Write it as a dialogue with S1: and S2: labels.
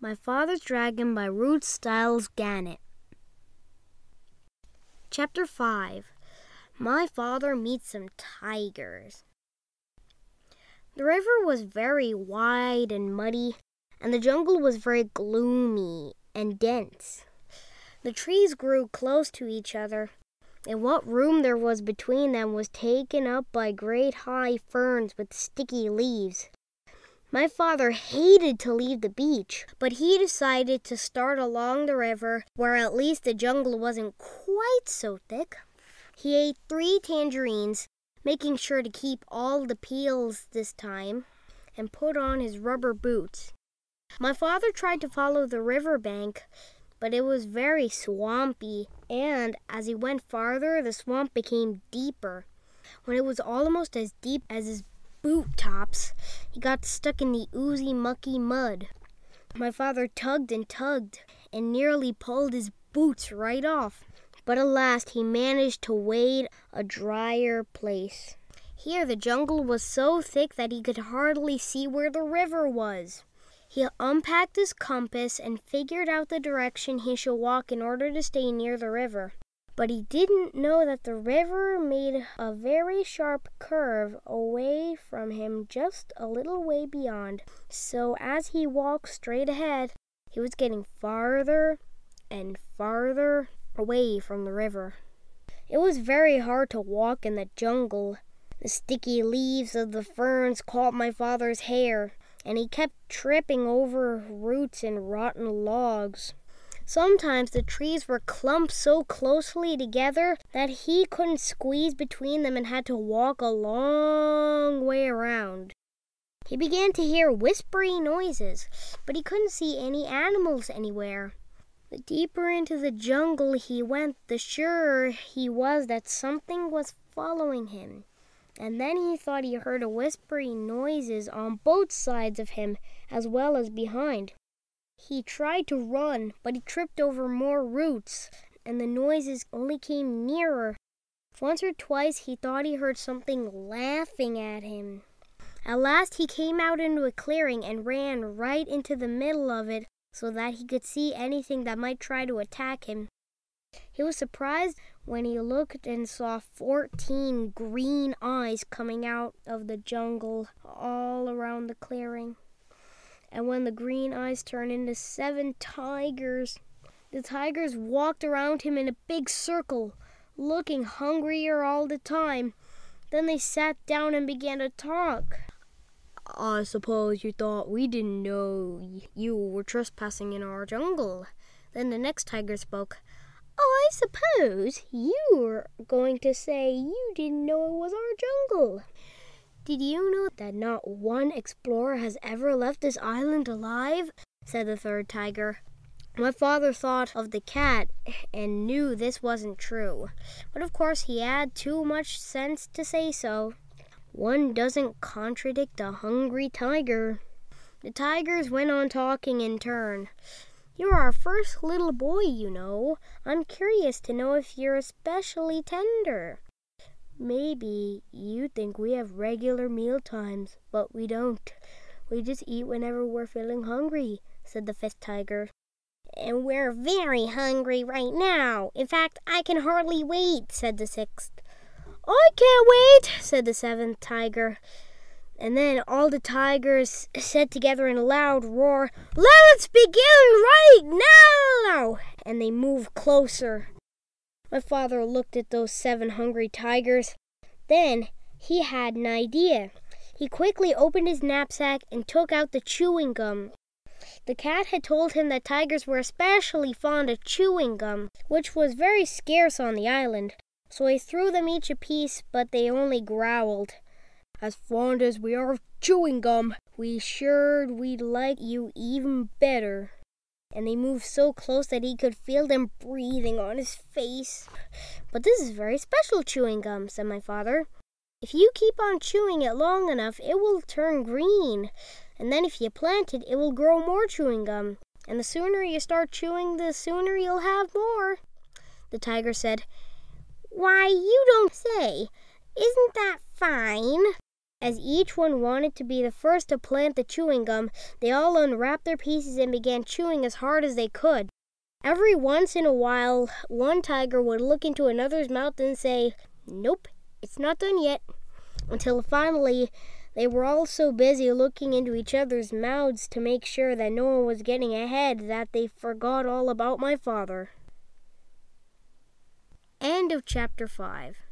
S1: My Father's Dragon by Ruth Stiles Gannett. Chapter 5. My Father Meets Some Tigers. The river was very wide and muddy, and the jungle was very gloomy and dense. The trees grew close to each other, and what room there was between them was taken up by great high ferns with sticky leaves. My father hated to leave the beach, but he decided to start along the river where at least the jungle wasn't quite so thick. He ate 3 tangerines, making sure to keep all the peels this time, and put on his rubber boots. My father tried to follow the river bank, but it was very swampy, and as he went farther, the swamp became deeper. When it was almost as deep as his boot tops, he got stuck in the oozy, mucky mud. My father tugged and nearly pulled his boots right off. But at last he managed to wade a drier place. Here the jungle was so thick that he could hardly see where the river was. He unpacked his compass and figured out the direction he should walk in order to stay near the river. But he didn't know that the river made a very sharp curve away from him just a little way beyond. So as he walked straight ahead, he was getting farther and farther away from the river. It was very hard to walk in the jungle. The sticky leaves of the ferns caught my father's hair, and he kept tripping over roots and rotten logs. Sometimes the trees were clumped so closely together that he couldn't squeeze between them and had to walk a long way around. He began to hear whispery noises, but he couldn't see any animals anywhere. The deeper into the jungle he went, the surer he was that something was following him. And then he thought he heard whispery noises on both sides of him as well as behind. He tried to run, but he tripped over more roots, and the noises only came nearer. Once or twice he thought he heard something laughing at him. At last he came out into a clearing and ran right into the middle of it so that he could see anything that might try to attack him. He was surprised when he looked and saw 14 green eyes coming out of the jungle all around the clearing. And when the green eyes turned into 7 tigers, the tigers walked around him in a big circle, looking hungrier all the time. Then they sat down and began to talk. "I suppose you thought we didn't know you were trespassing in our jungle." Then the next tiger spoke. "I suppose you were going to say you didn't know it was our jungle. Did you know that not one explorer has ever left this island alive?" said the third tiger. My father thought of the cat and knew this wasn't true. But of course he had too much sense to say so. One doesn't contradict a hungry tiger. The tigers went on talking in turn. "You're our first little boy, you know. I'm curious to know if you're especially tender. Maybe you think we have regular meal times, but we don't. We just eat whenever we're feeling hungry," said the 5th tiger. "And we're very hungry right now. In fact, I can hardly wait," said the 6th. "I can't wait," said the 7th tiger. And then all the tigers said together in a loud roar, "Let's begin right now!" And they moved closer. My father looked at those 7 hungry tigers. Then he had an idea. He quickly opened his knapsack and took out the chewing gum. The cat had told him that tigers were especially fond of chewing gum, which was very scarce on the island. So he threw them each a piece, but they only growled. "As fond as we are of chewing gum, we'd like you even better." And they moved so close that he could feel them breathing on his face. "But this is very special chewing gum," said my father. "If you keep on chewing it long enough, it will turn green. And then if you plant it, it will grow more chewing gum. And the sooner you start chewing, the sooner you'll have more." The tiger said, "Why, you don't say. Isn't that fine?" As each one wanted to be the first to plant the chewing gum, they all unwrapped their pieces and began chewing as hard as they could. Every once in a while, one tiger would look into another's mouth and say, "Nope, it's not done yet," until finally they were all so busy looking into each other's mouths to make sure that no one was getting ahead that they forgot all about my father. End of chapter 5.